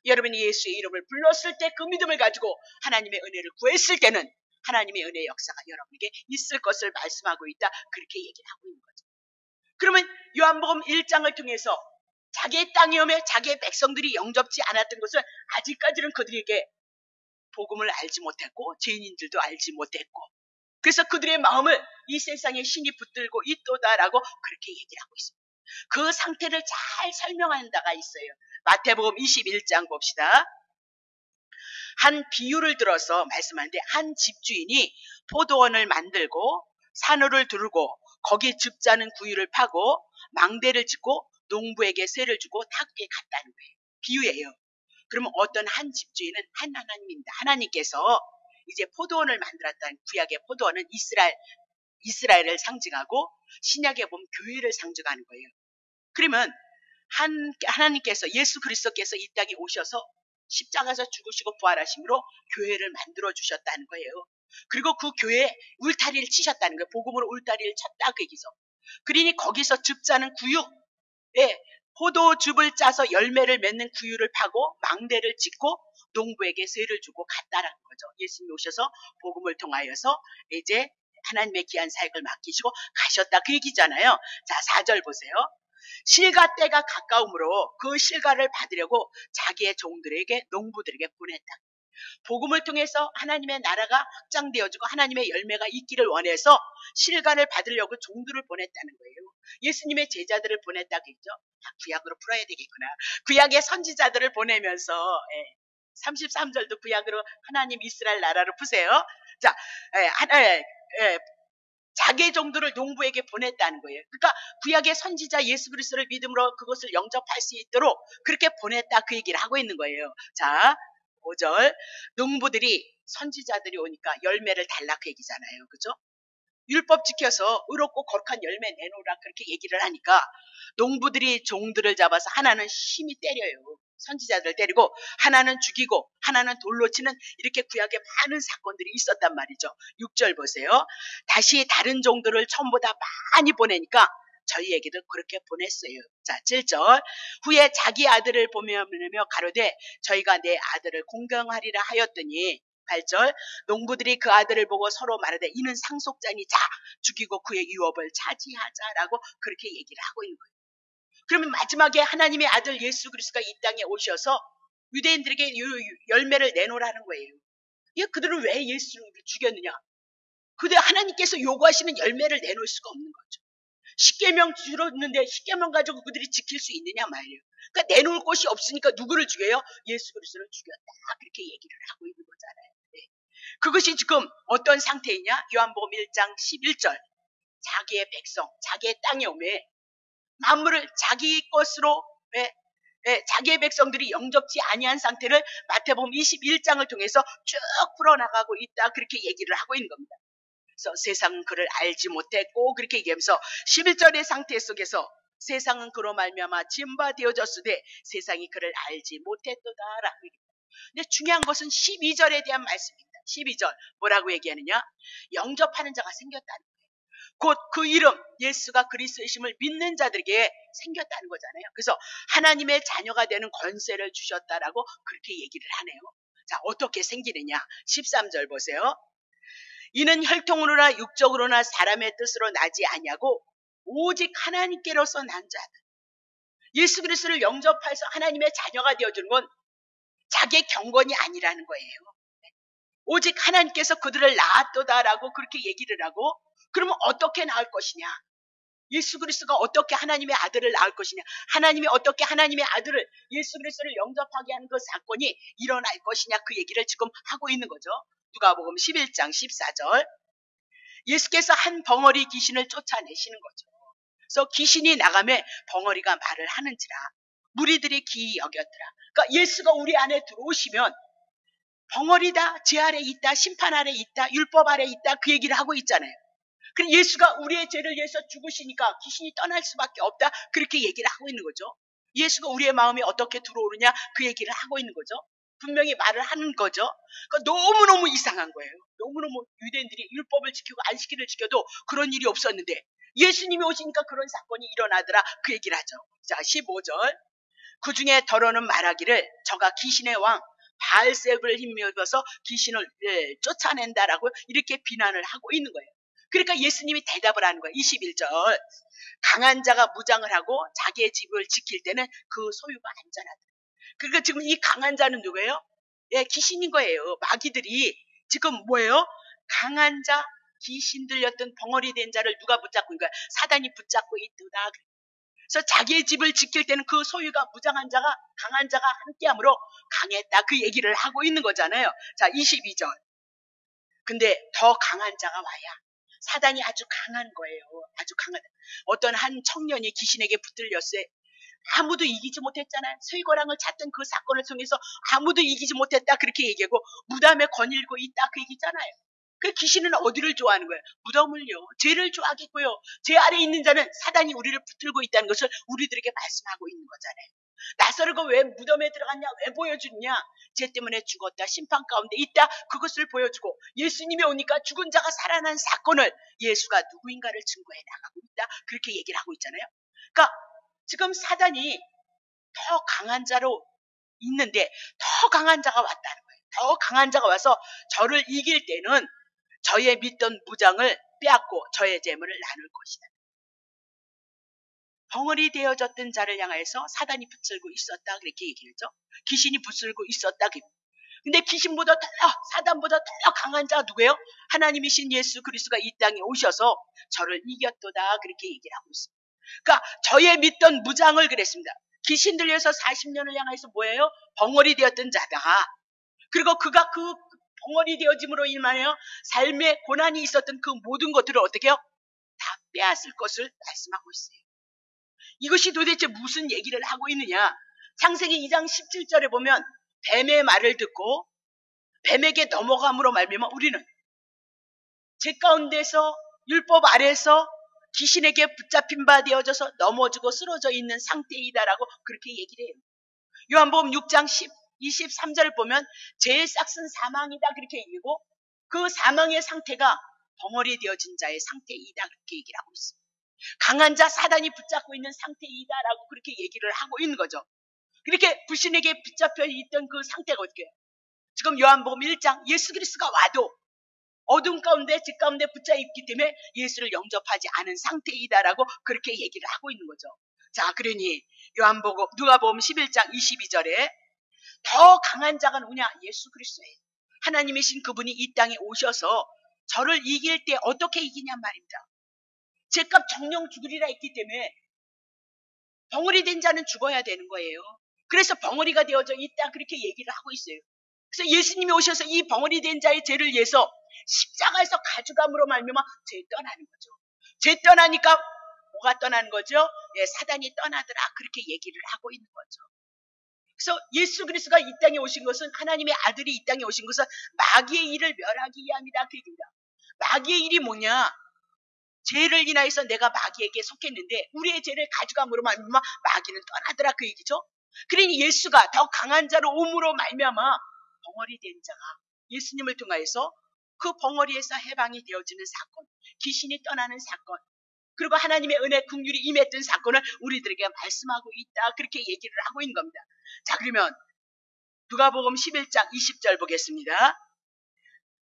여러분이 예수의 이름을 불렀을 때 그 믿음을 가지고 하나님의 은혜를 구했을 때는 하나님의 은혜의 역사가 여러분에게 있을 것을 말씀하고 있다. 그렇게 얘기를 하고 있는 거죠. 그러면 요한복음 1장을 통해서 자기의 땅에 오며 자기의 백성들이 영접지 않았던 것을 아직까지는 그들에게 복음을 알지 못했고 죄인들도 알지 못했고, 그래서 그들의 마음을 이 세상에 신이 붙들고 있도다라고 그렇게 얘기를 하고 있습니다. 그 상태를 잘 설명하는 바가 있어요. 마태복음 21장 봅시다. 한 비유를 들어서 말씀하는데, 한 집주인이 포도원을 만들고 산호를 두르고 거기에 즙자는 구유를 파고 망대를 짓고 농부에게 세를 주고 탁에 갔다는 거예요. 비유예요. 그러면 어떤 한 집주인은 한 하나님입니다. 하나님께서 이제 포도원을 만들었다는, 구약의 포도원은 이스라엘을 상징하고 신약에 보면 교회를 상징하는 거예요. 그러면 하나님께서, 예수 그리스도께서 이 땅에 오셔서 십자가에서 죽으시고 부활하심으로 교회를 만들어 주셨다는 거예요. 그리고 그 교회에 울타리를 치셨다는 거예요. 복음으로 울타리를 쳤다 그 얘기죠. 그러니 거기서 즙자는 구유, 포도즙을 짜서 열매를 맺는 구유를 파고 망대를 짓고 농부에게 세를 주고 갔다라는 거죠. 예수님이 오셔서 복음을 통하여서 이제 하나님의 귀한 사역을 맡기시고 가셨다 그 얘기잖아요. 자, 4절 보세요. 실가 때가 가까우므로 그 실가를 받으려고 자기의 종들에게, 농부들에게 보냈다. 복음을 통해서 하나님의 나라가 확장되어지고 하나님의 열매가 있기를 원해서 실가를 받으려고 종들을 보냈다는 거예요. 예수님의 제자들을 보냈다고 했죠. 구약으로 풀어야 되겠구나. 구약의 선지자들을 보내면서 33절도 구약으로 하나님 이스라엘 나라로 푸세요. 자, 자기의 종들을 농부에게 보냈다는 거예요. 그러니까 구약의 선지자 예수 그리스도를 믿음으로 그것을 영접할 수 있도록 그렇게 보냈다 그 얘기를 하고 있는 거예요. 자, 5절. 농부들이, 선지자들이 오니까 열매를 달라 그 얘기잖아요. 그죠? 율법 지켜서 의롭고 거룩한 열매 내놓으라 그렇게 얘기를 하니까 농부들이 종들을 잡아서 하나는 심히 때려요. 선지자들 때리고 하나는 죽이고 하나는 돌로 치는, 이렇게 구약에 많은 사건들이 있었단 말이죠. 6절 보세요. 다시 다른 종들을 처음보다 많이 보내니까 저희에게도 그렇게 보냈어요. 자, 7절. 후에 자기 아들을 보며 가로되 저희가 내 아들을 공경하리라 하였더니, 8절. 농부들이 그 아들을 보고 서로 말하되 이는 상속자니 자 죽이고 그의 유업을 차지하자라고 그렇게 얘기를 하고 있는 거예요. 그러면 마지막에 하나님의 아들 예수 그리스도가 이 땅에 오셔서 유대인들에게 열매를 내놓으라는 거예요. 그들은 왜 예수를 죽였느냐? 그들 하나님께서 요구하시는 열매를 내놓을 수가 없는 거죠. 십계명 줄었는데 십계명 가지고 그들이 지킬 수 있느냐 말이에요. 그러니까 내놓을 곳이 없으니까 누구를 죽여요? 예수 그리스도를 죽였다. 그렇게 얘기를 하고 있는 거잖아요. 그것이 지금 어떤 상태이냐? 요한복음 1장 11절. 자기의 백성, 자기의 땅에 오매 만물을 자기 것으로, 자기의 백성들이 영접지 아니한 상태를 마태복음 21장을 통해서 쭉 풀어나가고 있다. 그렇게 얘기를 하고 있는 겁니다. 그래서 세상은 그를 알지 못했고 그렇게 얘기하면서 11절의 상태 속에서 세상은 그로 말미암아 지음바 되어졌으되 세상이 그를 알지 못했도다라고 얘기합니다. 근데 중요한 것은 12절에 대한 말씀입니다. 12절 뭐라고 얘기하느냐? 영접하는 자가 생겼다는 거예요. 곧 그 이름 예수가 그리스도이심을 믿는 자들에게 생겼다는 거잖아요. 그래서 하나님의 자녀가 되는 권세를 주셨다라고 그렇게 얘기를 하네요. 자, 어떻게 생기느냐? 13절 보세요. 이는 혈통으로나 육적으로나 사람의 뜻으로 나지 아니하고 오직 하나님께로서 난 자들. 예수 그리스도를 영접해서 하나님의 자녀가 되어주는 건 자기의 경건이 아니라는 거예요. 오직 하나님께서 그들을 낳았도다라고 그렇게 얘기를 하고, 그러면 어떻게 낳을 것이냐? 예수 그리스도가 어떻게 하나님의 아들을 낳을 것이냐? 하나님이 어떻게 하나님의 아들을, 예수 그리스도를 영접하게 하는 그 사건이 일어날 것이냐? 그 얘기를 지금 하고 있는 거죠. 누가복음 11장 14절. 예수께서 한 벙어리 귀신을 쫓아내시는 거죠. 그래서 귀신이 나가면 벙어리가 말을 하는지라 무리들이 기이 여겼더라. 그러니까 예수가 우리 안에 들어오시면 벙어리다, 죄 아래 있다, 심판 아래 있다, 율법 아래 있다 그 얘기를 하고 있잖아요. 그럼 예수가 우리의 죄를 위해서 죽으시니까 귀신이 떠날 수밖에 없다 그렇게 얘기를 하고 있는 거죠. 예수가 우리의 마음에 어떻게 들어오느냐 그 얘기를 하고 있는 거죠. 분명히 말을 하는 거죠. 그러니까 너무너무 이상한 거예요. 너무너무 유대인들이 율법을 지키고 안식일을 지켜도 그런 일이 없었는데 예수님이 오시니까 그런 사건이 일어나더라 그 얘기를 하죠. 자, 15절. 그 중에 더러는 말하기를 저가 귀신의 왕 바알세불을 힘입어서 귀신을 쫓아낸다라고 이렇게 비난을 하고 있는 거예요. 그러니까 예수님이 대답을 하는 거예요. 21절. 강한 자가 무장을 하고 자기의 집을 지킬 때는 그 소유가 안전하다. 그러니까 지금 이 강한 자는 누구예요? 예, 귀신인 거예요. 마귀들이 지금 뭐예요? 강한 자, 귀신 들렸던 벙어리 된 자를 누가 붙잡고 있는 거야? 사단이 붙잡고 있다. 그래서 자기의 집을 지킬 때는 그 소유가 무장한 자가 강한 자가 함께함으로 강했다. 그 얘기를 하고 있는 거잖아요. 자, 22절. 근데 더 강한 자가 와야 사단이 아주 강한 거예요. 아주 강한. 어떤 한 청년이 귀신에게 붙들렸어요. 아무도 이기지 못했잖아요. 쇠고랑을 찾던 그 사건을 통해서 아무도 이기지 못했다. 그렇게 얘기하고 무덤에 거닐고 있다. 그 얘기잖아요. 그 귀신은 어디를 좋아하는 거예요? 무덤을요. 죄를 좋아하겠고요. 죄 아래 있는 자는 사단이 우리를 붙들고 있다는 것을 우리들에게 말씀하고 있는 거잖아요. 나사로가 왜 무덤에 들어갔냐? 왜 보여주냐? 죄 때문에 죽었다. 심판 가운데 있다. 그것을 보여주고 예수님이 오니까 죽은 자가 살아난 사건을 예수가 누구인가를 증거해 나가고 있다. 그렇게 얘기를 하고 있잖아요. 그러니까 지금 사단이 더 강한 자로 있는데 더 강한 자가 왔다는 거예요. 더 강한 자가 와서 저를 이길 때는 저의 믿던 무장을 빼앗고 저의 재물을 나눌 것이다. 벙어리 되어졌던 자를 향해서 사단이 붙들고 있었다. 그렇게 얘기했죠. 귀신이 붙들고 있었다. 근데 귀신보다 더, 사단보다 더 강한 자가 누구예요? 하나님이신 예수 그리스도가 이 땅에 오셔서 저를 이겼도다. 그렇게 얘기를 하고 있습니다. 그러니까 저의 믿던 무장을 그랬습니다. 귀신 들려서 40년을 향해서 뭐예요? 벙어리 되었던 자다. 그리고 그가 그 벙어리 되어짐으로 인하여 삶의 고난이 있었던 그 모든 것들을 어떻게 해요? 다 빼앗을 것을 말씀하고 있어요. 이것이 도대체 무슨 얘기를 하고 있느냐? 창세기 2장 17절에 보면 뱀의 말을 듣고 뱀에게 넘어감으로 말미암아 우리는 죄 가운데서 율법 아래에서 귀신에게 붙잡힌 바 되어져서 넘어지고 쓰러져 있는 상태이다라고 그렇게 얘기를 해요. 요한복음 6장 23절을 보면 죄의 싹은 사망이다 그렇게 얘기고 그 사망의 상태가 벙어리 되어진 자의 상태이다 그렇게 얘기를 하고 있어요. 강한 자 사단이 붙잡고 있는 상태이다라고 그렇게 얘기를 하고 있는 거죠. 그렇게 불신에게 붙잡혀 있던 그 상태가 어떻게 해요? 지금 요한복음 1장 예수 그리스도가 와도 어둠 가운데 죄 가운데 붙잡있기 때문에 예수를 영접하지 않은 상태이다라고 그렇게 얘기를 하고 있는 거죠. 자, 그러니 요한복음 누가복음 11장 22절에 더 강한 자가 누구냐? 예수 그리스도예요. 하나님이신 그분이 이 땅에 오셔서 저를 이길 때 어떻게 이기냔 말입니다. 죄값 정령 죽으리라 했기 때문에 벙어리 된 자는 죽어야 되는 거예요. 그래서 벙어리가 되어져 있다 그렇게 얘기를 하고 있어요. 그래서 예수님이 오셔서 이 벙어리 된 자의 죄를 위해서 십자가에서 가져감으로 말미암아 죄 떠나는 거죠. 죄 떠나니까 뭐가 떠나는 거죠? 예, 사단이 떠나더라 그렇게 얘기를 하고 있는 거죠. 그래서 예수 그리스도가 이 땅에 오신 것은 하나님의 아들이 이 땅에 오신 것은 마귀의 일을 멸하기 위함이다 그 얘기입니다. 마귀의 일이 뭐냐? 죄를 인하여서 내가 마귀에게 속했는데 우리의 죄를 가져감으로 말미암아 마귀는 떠나더라 그 얘기죠. 그러니 예수가 더 강한 자로 옴으로 말미암아 벙어리 된 자가 예수님을 통하여서 그 벙어리에서 해방이 되어지는 사건, 귀신이 떠나는 사건, 그리고 하나님의 은혜 긍휼이 임했던 사건을 우리들에게 말씀하고 있다 그렇게 얘기를 하고 있는 겁니다. 자, 그러면 누가복음 11장 20절 보겠습니다.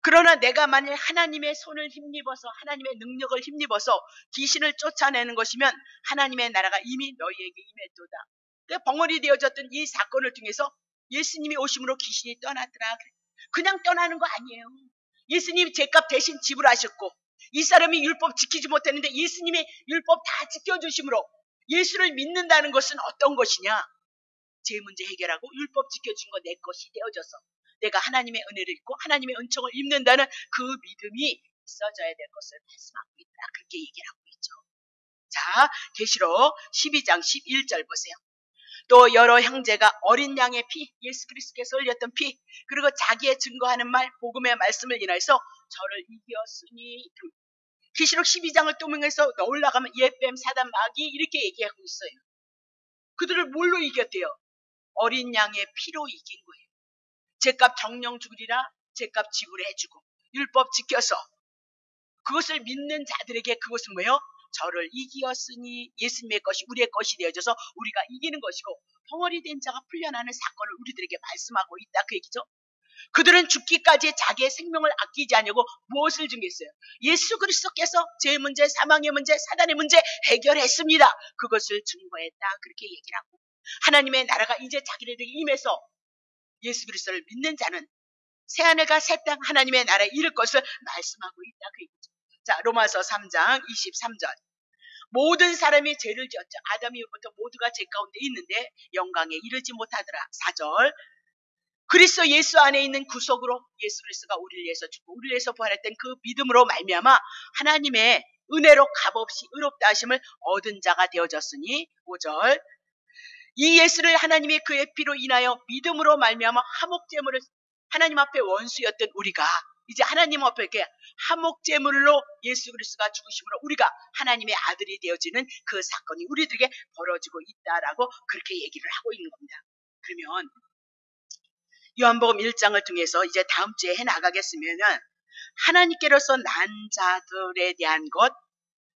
그러나 내가 만일 하나님의 손을 힘입어서 하나님의 능력을 힘입어서 귀신을 쫓아내는 것이면 하나님의 나라가 이미 너희에게 임했도다. 그러니까 벙어리 되어졌던 이 사건을 통해서 예수님이 오심으로 귀신이 떠났더라. 그냥 떠나는 거 아니에요. 예수님이 죄값 대신 지불하셨고 이 사람이 율법 지키지 못했는데 예수님이 율법 다 지켜주심으로 예수를 믿는다는 것은 어떤 것이냐? 제 문제 해결하고 율법 지켜준 거 내 것이 되어져서 내가 하나님의 은혜를 입고 하나님의 은총을 입는다는 그 믿음이 있어져야 될 것을 말씀하고 있다. 그렇게 얘기를 하고 있죠. 자, 계시록 12장 11절 보세요. 또 여러 형제가 어린 양의 피, 예수 그리스도께서 흘렸던 피, 그리고 자기의 증거하는 말, 복음의 말씀을 인하여서 저를 이겼으니. 계시록 12장을 또명해서 올라가면 예뱀, 사단, 마귀 이렇게 얘기하고 있어요. 그들을 뭘로 이겼대요? 어린 양의 피로 이긴 거예요. 죄값 정령 죽으리라 죄값 지불해주고 율법 지켜서 그것을 믿는 자들에게 그것은 뭐예요? 저를 이기었으니 예수님의 것이 우리의 것이 되어져서 우리가 이기는 것이고 벙어리 된 자가 풀려나는 사건을 우리들에게 말씀하고 있다 그 얘기죠. 그들은 죽기까지 자기의 생명을 아끼지 않냐고 무엇을 증거했어요? 예수 그리스도께서 죄의 문제, 사망의 문제, 사단의 문제 해결했습니다. 그것을 증거했다 그렇게 얘기를 하고 하나님의 나라가 이제 자기네들에게 임해서 예수 그리스도를 믿는 자는 새하늘과 새 땅 하나님의 나라에 이를 것을 말씀하고 있다 그 얘기죠. 자, 로마서 3장 23절. 모든 사람이 죄를 지었죠. 아담 이후부터 모두가 죄 가운데 있는데 영광에 이르지 못하더라. 4절. 그리스도 예수 안에 있는 구속으로 예수 그리스도가 우리를 위해서 죽고 우리를 위해서 부활했던 그 믿음으로 말미암아 하나님의 은혜로 값없이 의롭다 하심을 얻은 자가 되어졌으니 5절. 이 예수를 하나님이 그의 피로 인하여 믿음으로 말미암아 화목제물을 하나님 앞에 원수였던 우리가 이제 하나님 앞에 이렇게 화목제물로 예수 그리스도가 죽으심으로 우리가 하나님의 아들이 되어지는 그 사건이 우리들에게 벌어지고 있다라고 그렇게 얘기를 하고 있는 겁니다. 그러면 요한복음 1장을 통해서 이제 다음 주에 해나가겠으면 하나님께로서 난 자들에 대한 것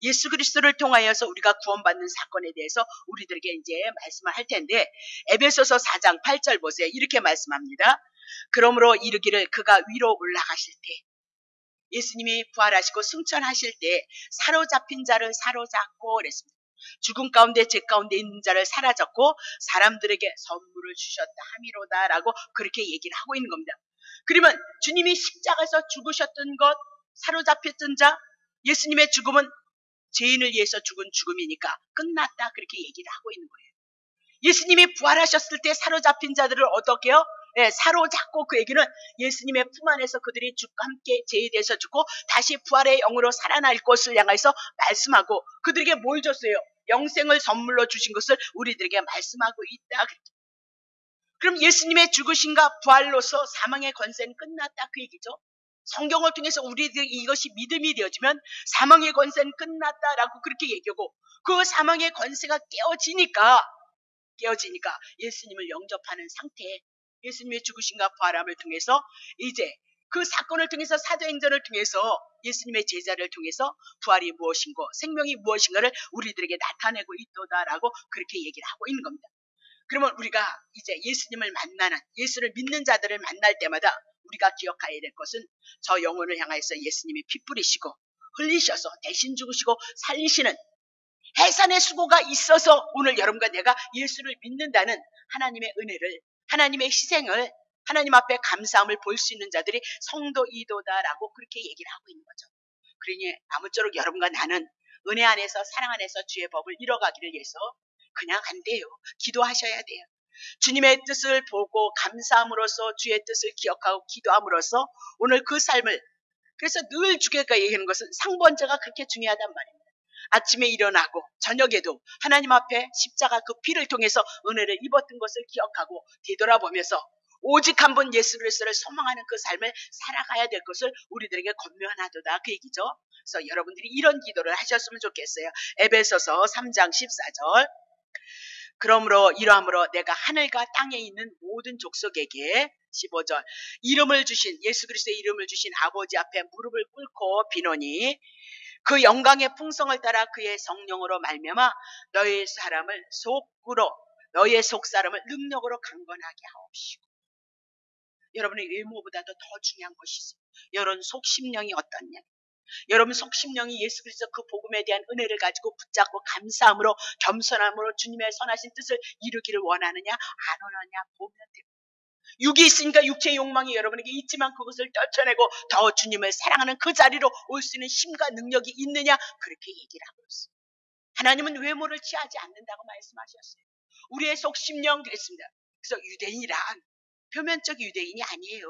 예수 그리스도를 통하여서 우리가 구원받는 사건에 대해서 우리들에게 이제 말씀을 할 텐데 에베소서 4장 8절 보세요. 이렇게 말씀합니다. 그러므로 이르기를 그가 위로 올라가실 때 예수님이 부활하시고 승천하실 때 사로잡힌 자를 사로잡고 그랬습니다. 죽음 가운데 죄 가운데 있는 자를 사로잡고 사람들에게 선물을 주셨다 함이로다라고 그렇게 얘기를 하고 있는 겁니다. 그러면 주님이 십자가에서 죽으셨던 것 사로잡혔던 자 예수님의 죽음은 죄인을 위해서 죽은 죽음이니까 끝났다 그렇게 얘기를 하고 있는 거예요. 예수님이 부활하셨을 때 사로잡힌 자들을 어떻게 해요? 네, 사로잡고 그 얘기는 예수님의 품 안에서 그들이 죽과 함께 죄에 대해서 죽고 다시 부활의 영으로 살아날 것을 향해서 말씀하고 그들에게 뭘 줬어요? 영생을 선물로 주신 것을 우리들에게 말씀하고 있다. 그럼 예수님의 죽으심과 부활로서 사망의 권세는 끝났다 그 얘기죠. 성경을 통해서 우리들 이것이 믿음이 되어지면 사망의 권세는 끝났다라고 그렇게 얘기하고 그 사망의 권세가 깨어지니까 예수님을 영접하는 상태에 예수님의 죽으심과 부활함을 통해서 이제 그 사건을 통해서 사도행전을 통해서 예수님의 제자를 통해서 부활이 무엇인고 생명이 무엇인가를 우리들에게 나타내고 있도다라고 그렇게 얘기를 하고 있는 겁니다. 그러면 우리가 이제 예수님을 만나는 예수를 믿는 자들을 만날 때마다 우리가 기억해야 될 것은 저 영혼을 향해서 예수님이 피 뿌리시고 흘리셔서 대신 죽으시고 살리시는 해산의 수고가 있어서 오늘 여러분과 내가 예수를 믿는다는 하나님의 은혜를 하나님의 희생을 하나님 앞에 감사함을 볼 수 있는 자들이 성도이도다라고 그렇게 얘기를 하고 있는 거죠. 그러니 아무쪼록 여러분과 나는 은혜 안에서 사랑 안에서 주의 법을 이뤄가기를 위해서 그냥 안 돼요. 기도하셔야 돼요. 주님의 뜻을 보고 감사함으로써 주의 뜻을 기억하고 기도함으로써 오늘 그 삶을 그래서 늘 주께가 얘기하는 것은 상번제가 그렇게 중요하단 말입니다. 아침에 일어나고 저녁에도 하나님 앞에 십자가 그 피를 통해서 은혜를 입었던 것을 기억하고 뒤돌아보면서 오직 한 번 예수 그리스도를 소망하는 그 삶을 살아가야 될 것을 우리들에게 권면하도다 그 얘기죠. 그래서 여러분들이 이런 기도를 하셨으면 좋겠어요. 에베소서 3장 14절 그러므로 이러함으로 내가 하늘과 땅에 있는 모든 족속에게 15절 이름을 주신 예수 그리스도의 이름을 주신 아버지 앞에 무릎을 꿇고 비노니 그 영광의 풍성을 따라 그의 성령으로 말미암아 너의 사람을 속으로 너의 속사람을 능력으로 강건하게 하옵시고 여러분의 외모보다도 더 중요한 것이 있어요. 여러분 속심령이 어떻냐 여러분 속심령이 예수 그리스도 그 복음에 대한 은혜를 가지고 붙잡고 감사함으로 겸손함으로 주님의 선하신 뜻을 이루기를 원하느냐 안 원하느냐 보면 됩니다. 육이 있으니까 육체의 욕망이 여러분에게 있지만 그것을 떨쳐내고 더 주님을 사랑하는 그 자리로 올 수 있는 힘과 능력이 있느냐 그렇게 얘기를 하고 있어요. 하나님은 외모를 취하지 않는다고 말씀하셨어요. 우리의 속심령 그랬습니다. 그래서 유대인이란 표면적 유대인이 아니에요.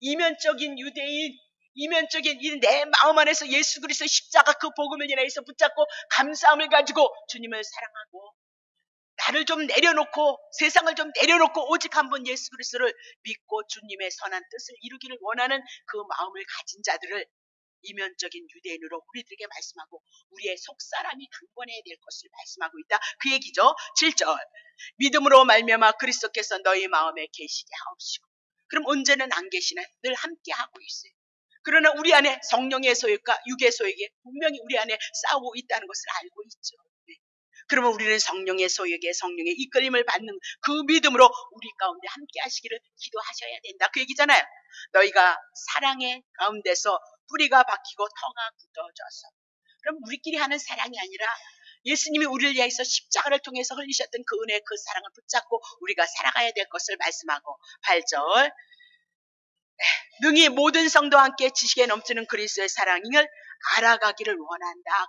이면적인 유대인 이면적인 내 마음 안에서 예수 그리스도 십자가 그 복음을 인하여서 붙잡고 감사함을 가지고 주님을 사랑하고 나를 좀 내려놓고 세상을 좀 내려놓고 오직 한 번 예수 그리스도를 믿고 주님의 선한 뜻을 이루기를 원하는 그 마음을 가진 자들을 이면적인 유대인으로 우리들에게 말씀하고 우리의 속사람이 강건해야 될 것을 말씀하고 있다. 그 얘기죠. 7절 믿음으로 말미암아 그리스도께서 너희 마음에 계시게 하옵시고 그럼 언제는 안 계시나요? 늘 함께 하고 있어요. 그러나 우리 안에 성령의 소욕과 육의 소욕이 분명히 우리 안에 싸우고 있다는 것을 알고 있죠. 네. 그러면 우리는 성령의 소욕에 성령의 이끌림을 받는 그 믿음으로 우리 가운데 함께 하시기를 기도하셔야 된다. 그 얘기잖아요. 너희가 사랑의 가운데서 뿌리가 박히고 터가 굳어져서. 그럼 우리끼리 하는 사랑이 아니라 예수님이 우리를 위해서 십자가를 통해서 흘리셨던 그 은혜, 그 사랑을 붙잡고 우리가 살아가야 될 것을 말씀하고 8절 능히 모든 성도와 함께 지식에 넘치는 그리스도의 사랑을 알아가기를 원한다.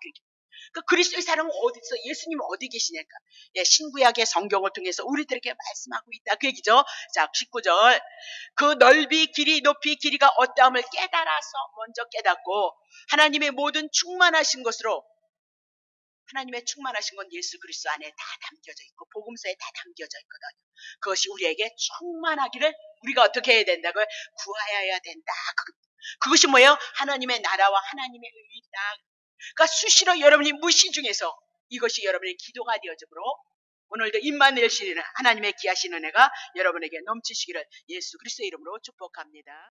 그 그리스도의 사랑은 어디서 예수님은 어디 계시냐니까. 예, 신구약의 성경을 통해서 우리들에게 말씀하고 있다. 그 얘기죠. 자, 19절 그 넓이 길이 높이 길이가 어떠함을 깨달아서 먼저 깨닫고 하나님의 모든 충만하신 것으로 하나님의 충만하신 건 예수 그리스도 안에 다 담겨져 있고 복음서에 다 담겨져 있거든요. 그것이 우리에게 충만하기를 우리가 어떻게 해야 된다고요? 구하여야 된다. 그것이 뭐예요? 하나님의 나라와 하나님의 의다. 그러니까 수시로 여러분이 무시 중에서 이것이 여러분의 기도가 되어지므로 오늘도 임마누엘 시리는 하나님의 귀하신 은혜가 여러분에게 넘치시기를 예수 그리스도의 이름으로 축복합니다.